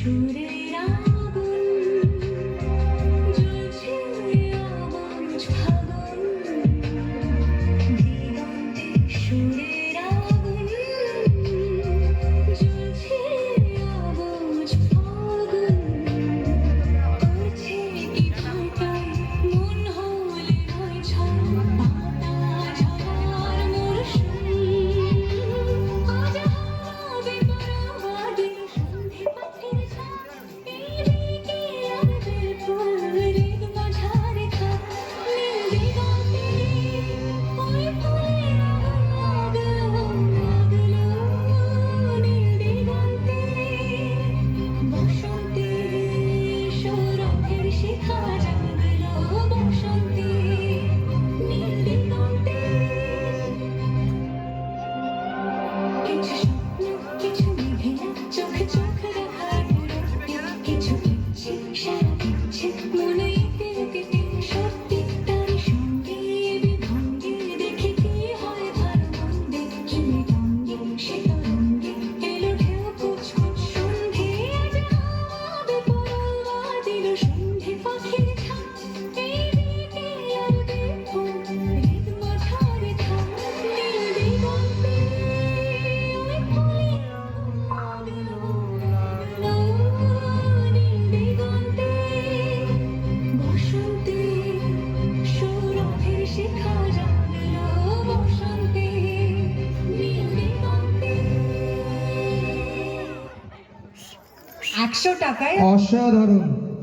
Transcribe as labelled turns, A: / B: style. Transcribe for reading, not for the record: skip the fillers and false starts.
A: সুরের আগুন জ্বলছে অবুঝ ফাগুন দিগন্তে সুরের আগুন জ্বলছে অবুঝ ফাগুন করছে কি ফাটায় মন হলে নয় ছয় পাতা ঝরার মরশুম আজ হবে পরবাদী সন্ধে পাখির ছাপ এইদিকে আর বেলফুল হৃদ মাঝারে থাক নীল দিগন্তে ওই ফুলের আগুন লাগলো নীল দিগন্তে বসন্তে সৌরভের শিখা জাগলো বসন্তে নীল দিগন্তে কিছু স্বপ্ন কিছু মেঘেরা চোখে চোখ রাখার বিরক্তি কিছু ইচ্ছে সারা দিচ্ছে মনে এতে এতে সত্যি তারই সঙ্গে বিভঙ্গে দেখে কি হয় ভালো মন্দে কি মৃদঙ্গে সে তরঙ্গে এলো ঢেউ কুচকুচ সন্ধে আজ হবে পরোয়া দিল সন্ধে পাখির ছাপ এইদিকে আর বেলফুল হৃদ মাঝারে থাক নীল দিগন্তে ওই ফুলের লাগলো নীল দিগন্তে বসন্তে সৌরভের শিখা জাগলো বসন্তে নীল দিগন্তে
B: 100 টাকায়
C: অসাধারণ।